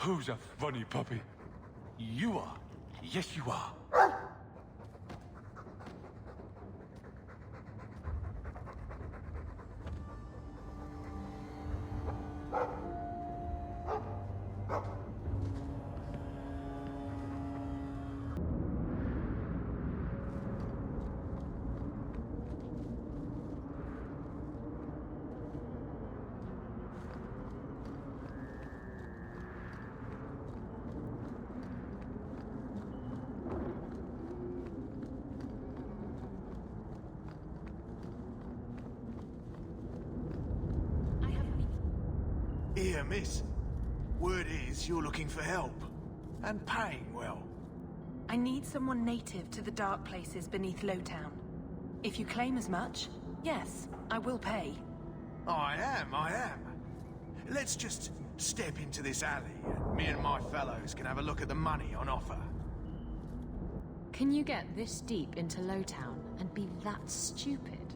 Who's a funny puppy? You are. Yes, you are. Here, miss. Word is you're looking for help. And paying well. I need someone native to the dark places beneath Lowtown. If you claim as much, yes, I will pay. I am. Let's just step into this alley, and me and my fellows can have a look at the money on offer. Can you get this deep into Lowtown and be that stupid?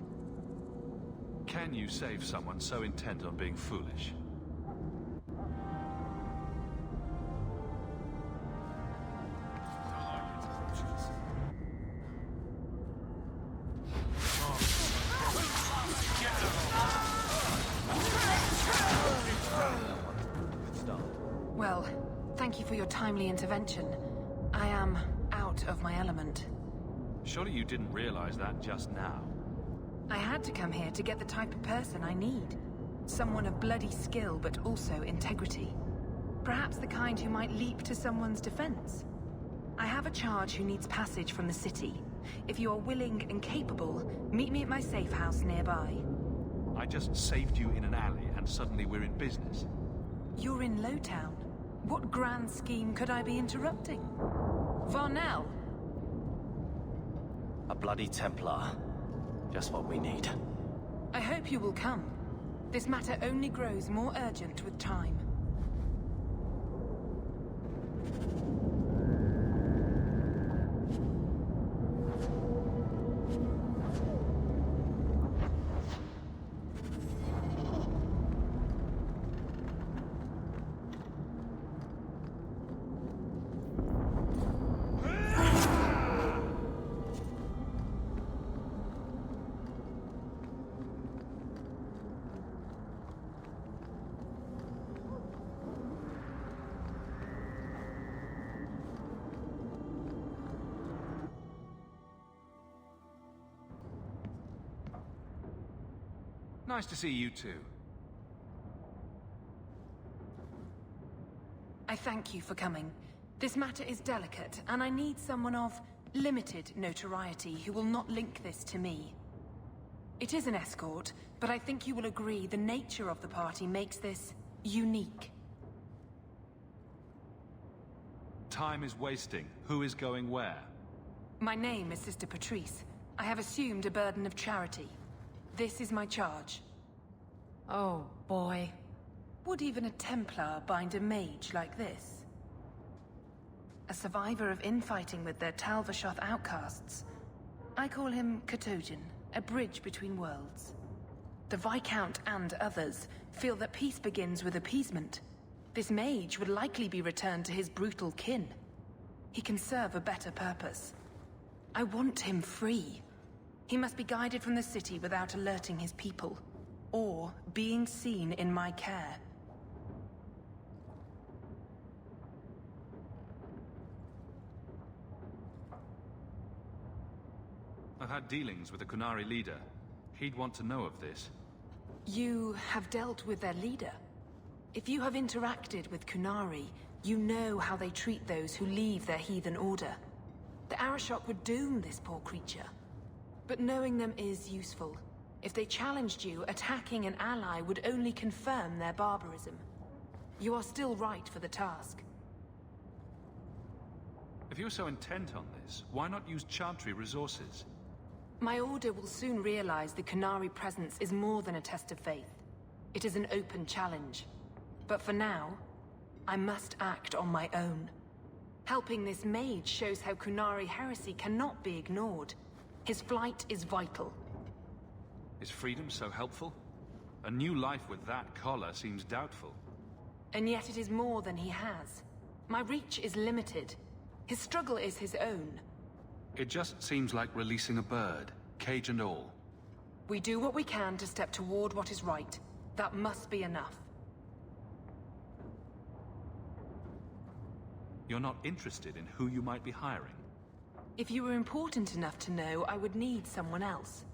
Can you save someone so intent on being foolish? Well, thank you for your timely intervention. I am out of my element. Surely you didn't realize that just now. I had to come here to get the type of person I need. Someone of bloody skill, but also integrity. Perhaps the kind who might leap to someone's defense. I have a charge who needs passage from the city. If you are willing and capable, meet me at my safe house nearby. I just saved you in an alley and suddenly we're in business. You're in Lowtown. What grand scheme could I be interrupting? Varnell! A bloody Templar. Just what we need. I hope you will come. This matter only grows more urgent with time. Nice to see you too. I thank you for coming. This matter is delicate, and I need someone of limited notoriety who will not link this to me. It is an escort, but I think you will agree the nature of the party makes this unique. Time is wasting. Who is going where? My name is Sister Petrice. I have assumed a burden of charity. This is my charge. Oh, boy. Would even a Templar bind a mage like this? A survivor of infighting with their Talvashoth outcasts. I call him Katojan, a bridge between worlds. The Viscount and others feel that peace begins with appeasement. This mage would likely be returned to his brutal kin. He can serve a better purpose. I want him free. He must be guided from the city without alerting his people, or being seen in my care. I've had dealings with the Qunari leader. He'd want to know of this. You have dealt with their leader? If you have interacted with Qunari, you know how they treat those who leave their heathen order. The Arashok would doom this poor creature. But knowing them is useful. If they challenged you, attacking an ally would only confirm their barbarism. You are still right for the task. If you're so intent on this, why not use Chantry resources? My order will soon realize the Qunari presence is more than a test of faith. It is an open challenge. But for now, I must act on my own. Helping this mage shows how Qunari heresy cannot be ignored. His flight is vital. Is freedom so helpful? A new life with that collar seems doubtful. And yet it is more than he has. My reach is limited. His struggle is his own. It just seems like releasing a bird, cage and all. We do what we can to step toward what is right. That must be enough. You're not interested in who you might be hiring? If you were important enough to know, I would need someone else.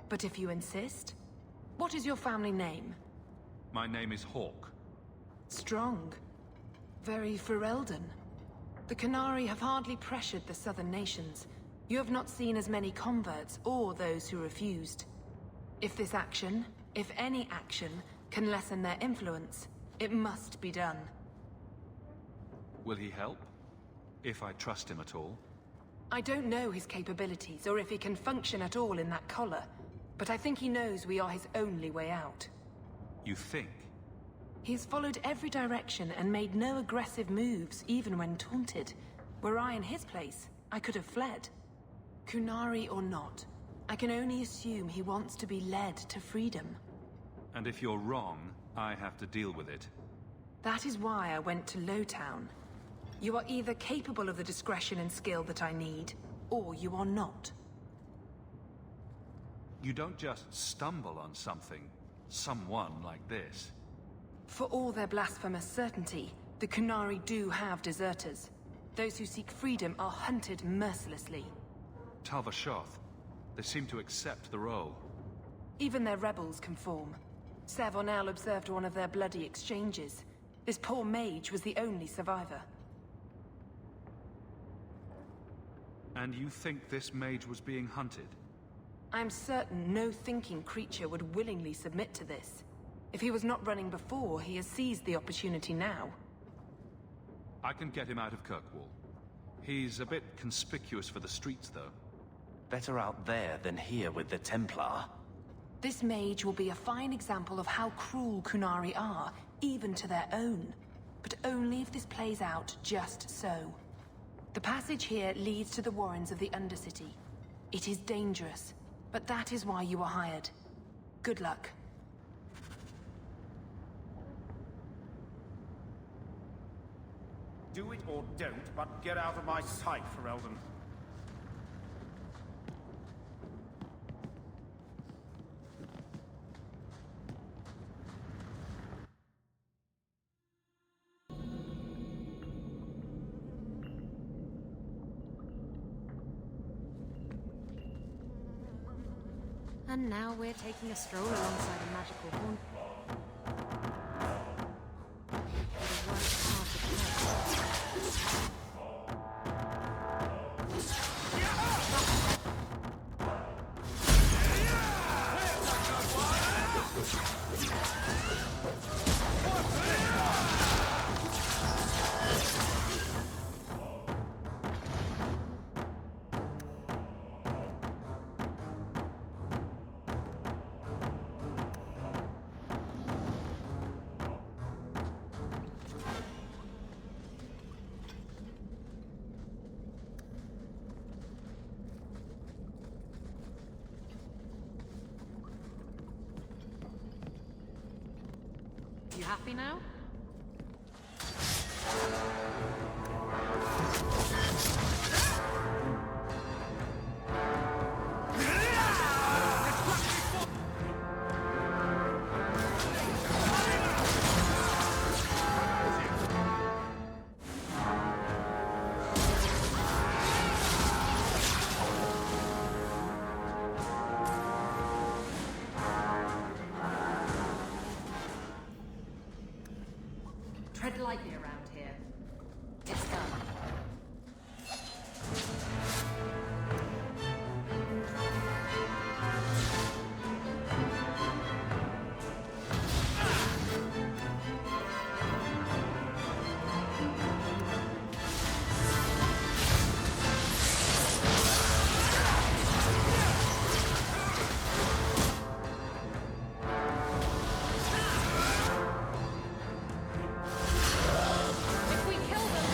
But if you insist, what is your family name? My name is Hawk. Strong. Very Ferelden. The Qunari have hardly pressured the southern nations. You have not seen as many converts or those who refused. If this action, if any action, can lessen their influence, it must be done. Will he help? If I trust him at all? I don't know his capabilities, or if he can function at all in that collar, but I think he knows we are his only way out. You think? He's followed every direction and made no aggressive moves, even when taunted. Were I in his place, I could have fled. Qunari or not, I can only assume he wants to be led to freedom. And if you're wrong, I have to deal with it. That is why I went to Lowtown. You are either capable of the discretion and skill that I need, or you are not. You don't just stumble on something, someone like this. For all their blasphemous certainty, the Qunari do have deserters. Those who seek freedom are hunted mercilessly. Talvashoth, they seem to accept the role. Even their rebels conform. Savonel observed one of their bloody exchanges. This poor mage was the only survivor. And you think this mage was being hunted? I'm certain no thinking creature would willingly submit to this. If he was not running before, he has seized the opportunity now. I can get him out of Kirkwall. He's a bit conspicuous for the streets, though. Better out there than here with the Templar. This mage will be a fine example of how cruel Qunari are, even to their own. But only if this plays out just so. The passage here leads to the warrens of the Undercity. It is dangerous, but that is why you are hired. Good luck. Do it or don't, but get out of my sight, Ferelden. And now we're taking a stroll alongside a magical horn. For the worst part of the place. You happy now? Tread lightly around here. It's done. If we kill them,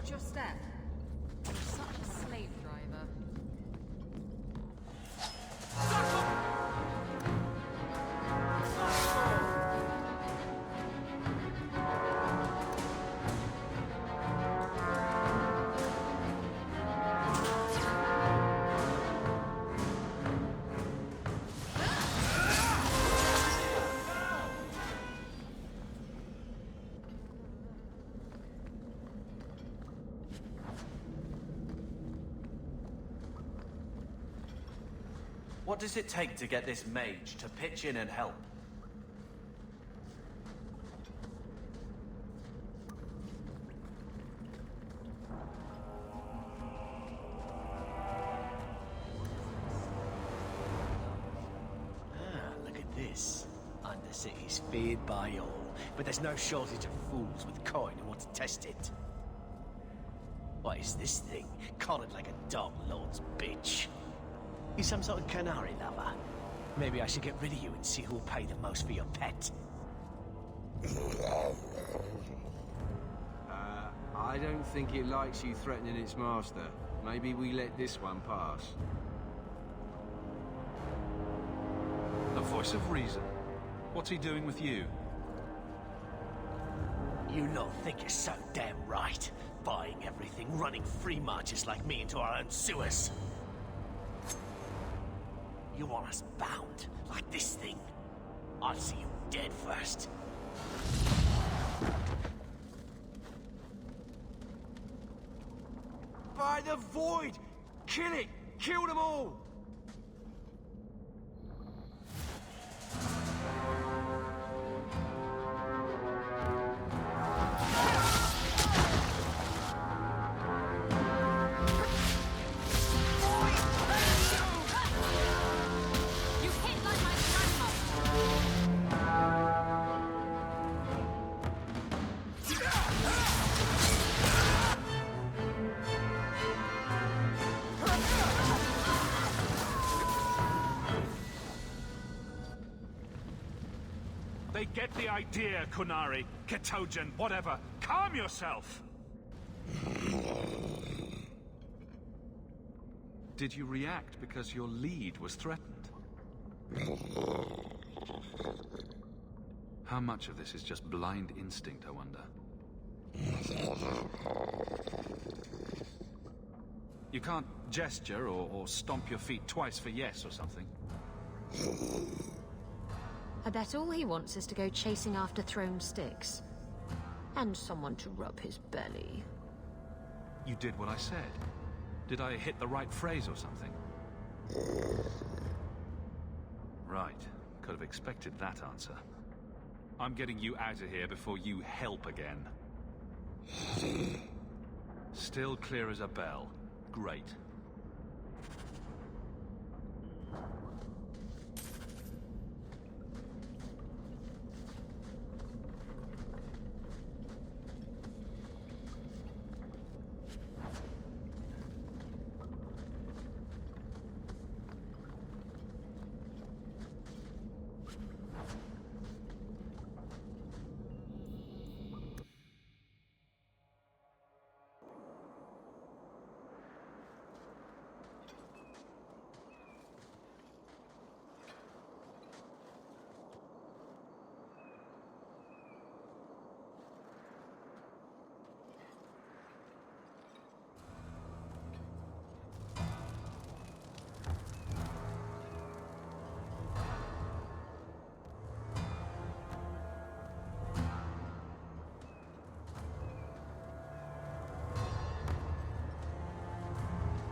Watch your step. You're such a slave driver. What does it take to get this mage to pitch in and help? Look at this. Undercity's feared by all, but there's no shortage of fools with coin who want to test it. What is this thing? Collared like a dog lord's bitch. You some sort of canary lover? Maybe I should get rid of you and see who'll pay the most for your pet. I don't think it likes you threatening its master. Maybe we let this one pass. A voice of reason. What's he doing with you? You lot think you're so damn right. Buying everything, running free marches like me into our own sewers. You want us bound, like this thing? I'll see you dead first. By the void! Kill it! Kill them all! You hit like my grandmother! They get the idea, Kunari. Ketogen, whatever. Calm yourself! Did you react because your lead was threatened? How much of this is just blind instinct, I wonder? You can't gesture or stomp your feet twice for yes or something. I bet all he wants is to go chasing after thrown sticks. And someone to rub his belly. You did what I said. Did I hit the right phrase or something? Right. Could have expected that answer. I'm getting you out of here before you help again. Still clear as a bell. Great.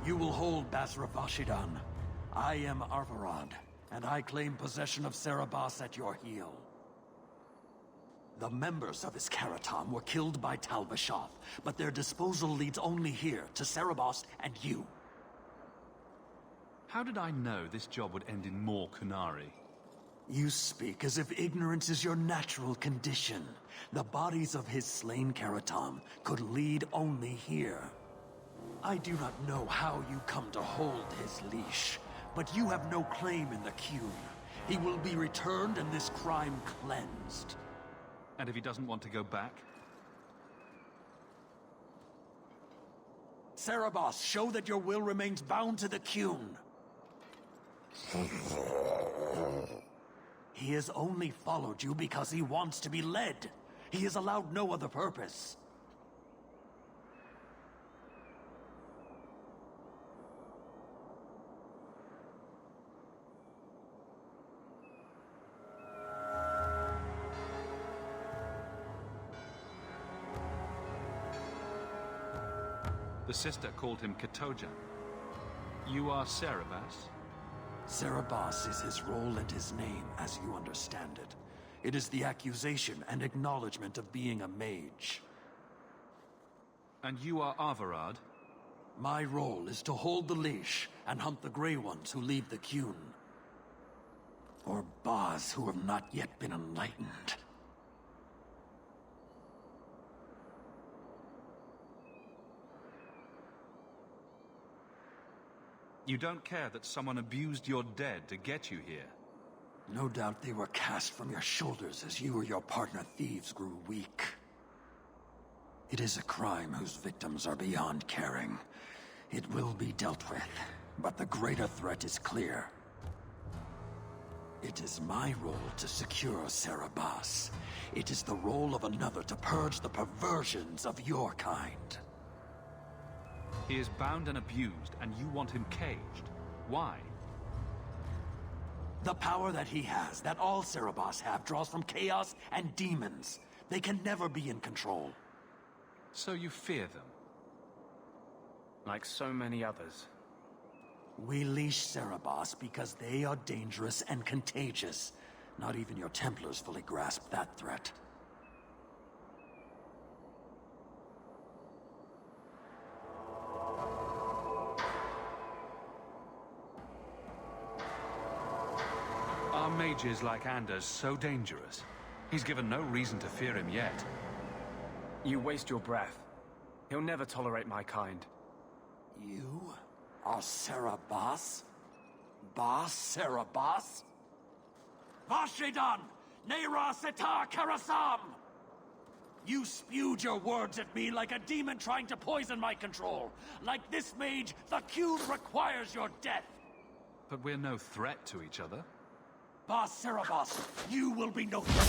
You will hold Basra Vashidan. I am Arvarad, and I claim possession of Serabas at your heel. The members of his Karatam were killed by Tal Vashoth, but their disposal leads only here, to Serabas and you. How did I know this job would end in more Kunari? You speak as if ignorance is your natural condition. The bodies of his slain Karatam could lead only here. I do not know how you come to hold his leash, but you have no claim in the Qun. He will be returned and this crime cleansed. And if he doesn't want to go back? Cerebos, show that your will remains bound to the Qun. He has only followed you because he wants to be led. He has allowed no other purpose. The sister called him Katojan. You are Cerebas? Cerebos is his role and his name, as you understand it. It is the accusation and acknowledgement of being a mage. And you are Avarad? My role is to hold the leash and hunt the Grey Ones who leave the Qun. Or Baz who have not yet been enlightened. You don't care that someone abused your dead to get you here? No doubt they were cast from your shoulders as you or your partner thieves grew weak. It is a crime whose victims are beyond caring. It will be dealt with, but the greater threat is clear. It is my role to secure Cerebas. It is the role of another to purge the perversions of your kind. He is bound and abused, and you want him caged. Why? The power that he has, that all Cerebos have, draws from chaos and demons. They can never be in control. So you fear them? Like so many others. We leash Cerebos because they are dangerous and contagious. Not even your Templars fully grasp that threat. Are mages like Anders so dangerous? He's given no reason to fear him yet. You waste your breath. He'll never tolerate my kind. You are Cerebos? Bas Cerebos? Vashedan! Nera Setar Karasam! You spewed your words at me like a demon trying to poison my control. Like this mage, the Qun requires your death! But we're no threat to each other. Bas Cerebos, you will be no threat.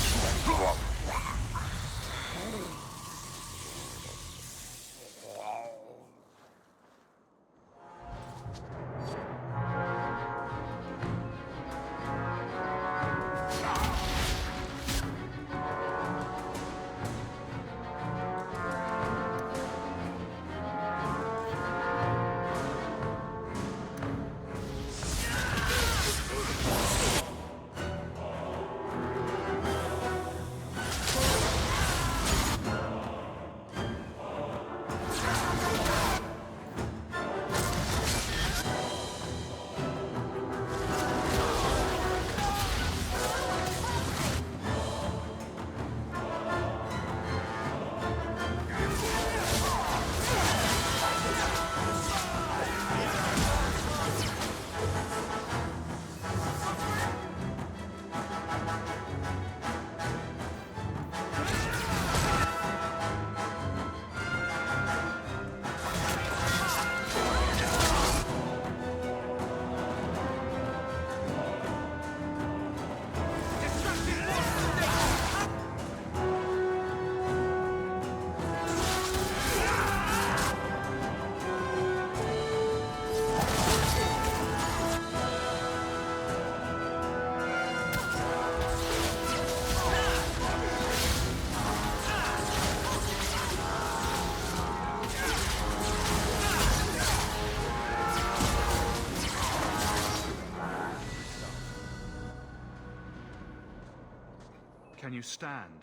Can you stand?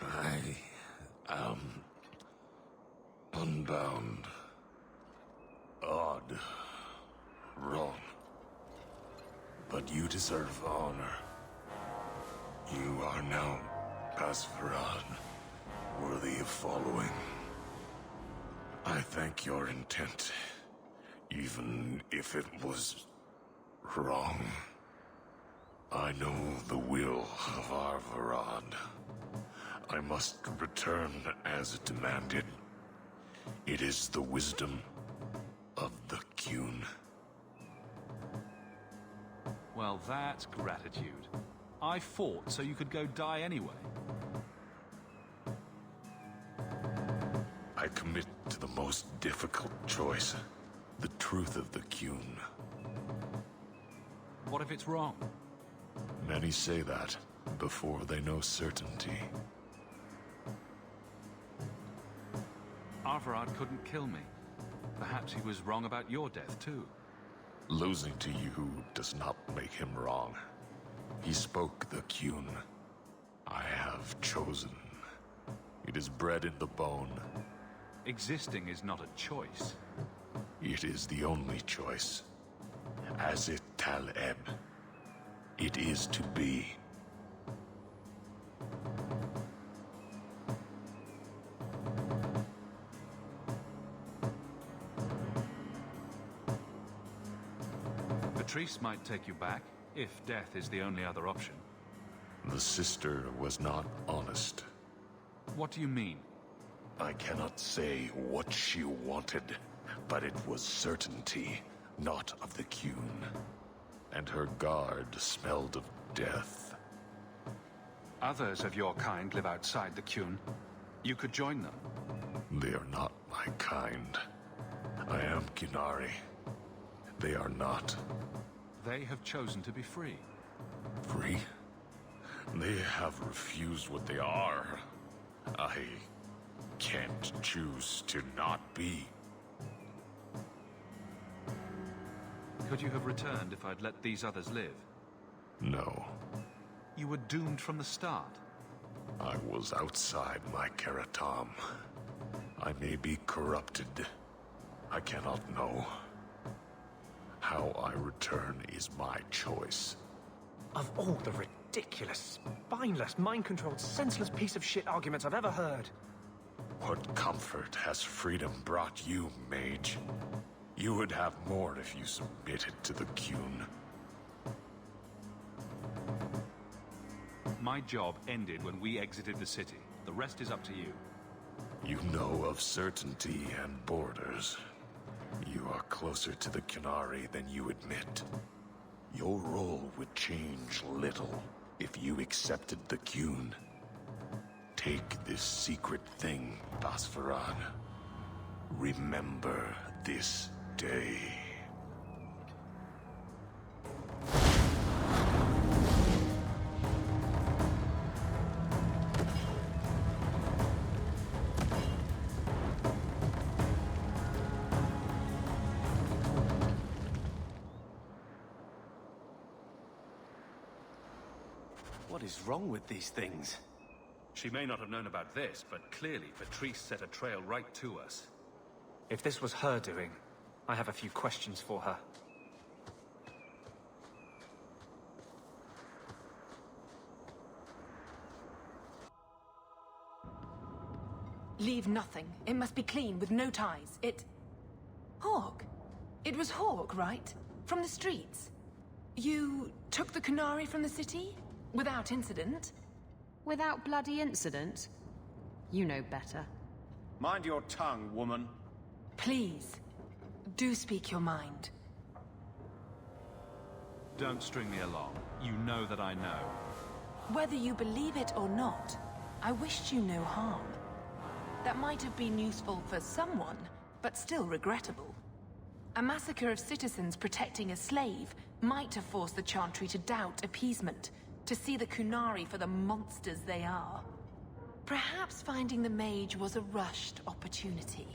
I am unbound. Odd. Wrong. But you deserve honor. You are now Asfarad, worthy of following. I thank your intent, even if it was wrong. I know the will of our Varad. I must return as demanded. It is the wisdom of the Qun. Well, that's gratitude. I fought so you could go die anyway. I commit to the most difficult choice. The truth of the Qun. What if it's wrong? Many say that before they know certainty. Arvarad couldn't kill me. Perhaps he was wrong about your death, too. Losing to you does not make him wrong. He spoke the Qun. I have chosen. It is bred in the bone. Existing is not a choice. It is the only choice. As it Taleb. It is to be. Petrice might take you back, if death is the only other option. The sister was not honest. What do you mean? I cannot say what she wanted, but it was certainty, not of the Qun. And her guard smelled of death. Others of your kind live outside the Qun. You could join them. They are not my kind. I am Qunari. They are not. They have chosen to be free. Free? They have refused what they are. I can't choose to not be. Could you have returned if I'd let these others live? No. You were doomed from the start. I was outside my Karatam. I may be corrupted. I cannot know. How I return is my choice. Of all the ridiculous, spineless, mind-controlled, senseless piece of shit arguments I've ever heard. What comfort has freedom brought you, mage? You would have more if you submitted to the Qun. My job ended when we exited the city. The rest is up to you. You know of certainty and borders. You are closer to the Qunari than you admit. Your role would change little if you accepted the Qun. Take this secret thing, Basfarad. Remember this day. What is wrong with these things? She may not have known about this, but clearly Petrice set a trail right to us. If this was her doing, I have a few questions for her. Leave nothing. It must be clean, with no ties. Hawk. It was Hawk, right? From the streets. You took the Qunari from the city? Without incident? Without bloody incident? You know better. Mind your tongue, woman. Please, do speak your mind. Don't string me along. You know that I know. Whether you believe it or not, I wished you no harm. That might have been useful for someone, but still regrettable. A massacre of citizens protecting a slave might have forced the Chantry to doubt appeasement, to see the Qunari for the monsters they are. Perhaps finding the mage was a rushed opportunity.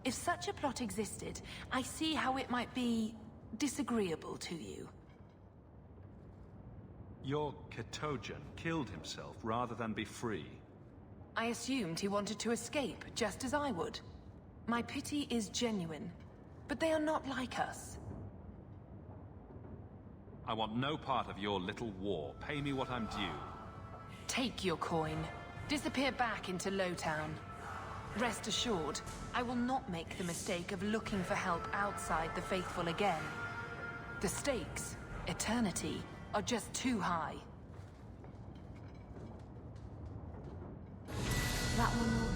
If such a plot existed, I see how it might be disagreeable to you. Your Ketojan killed himself rather than be free. I assumed he wanted to escape, just as I would. My pity is genuine, but they are not like us. I want no part of your little war. Pay me what I'm due. Take your coin. Disappear back into Lowtown. Rest assured, I will not make the mistake of looking for help outside the faithful again. The stakes, eternity, are just too high. That one all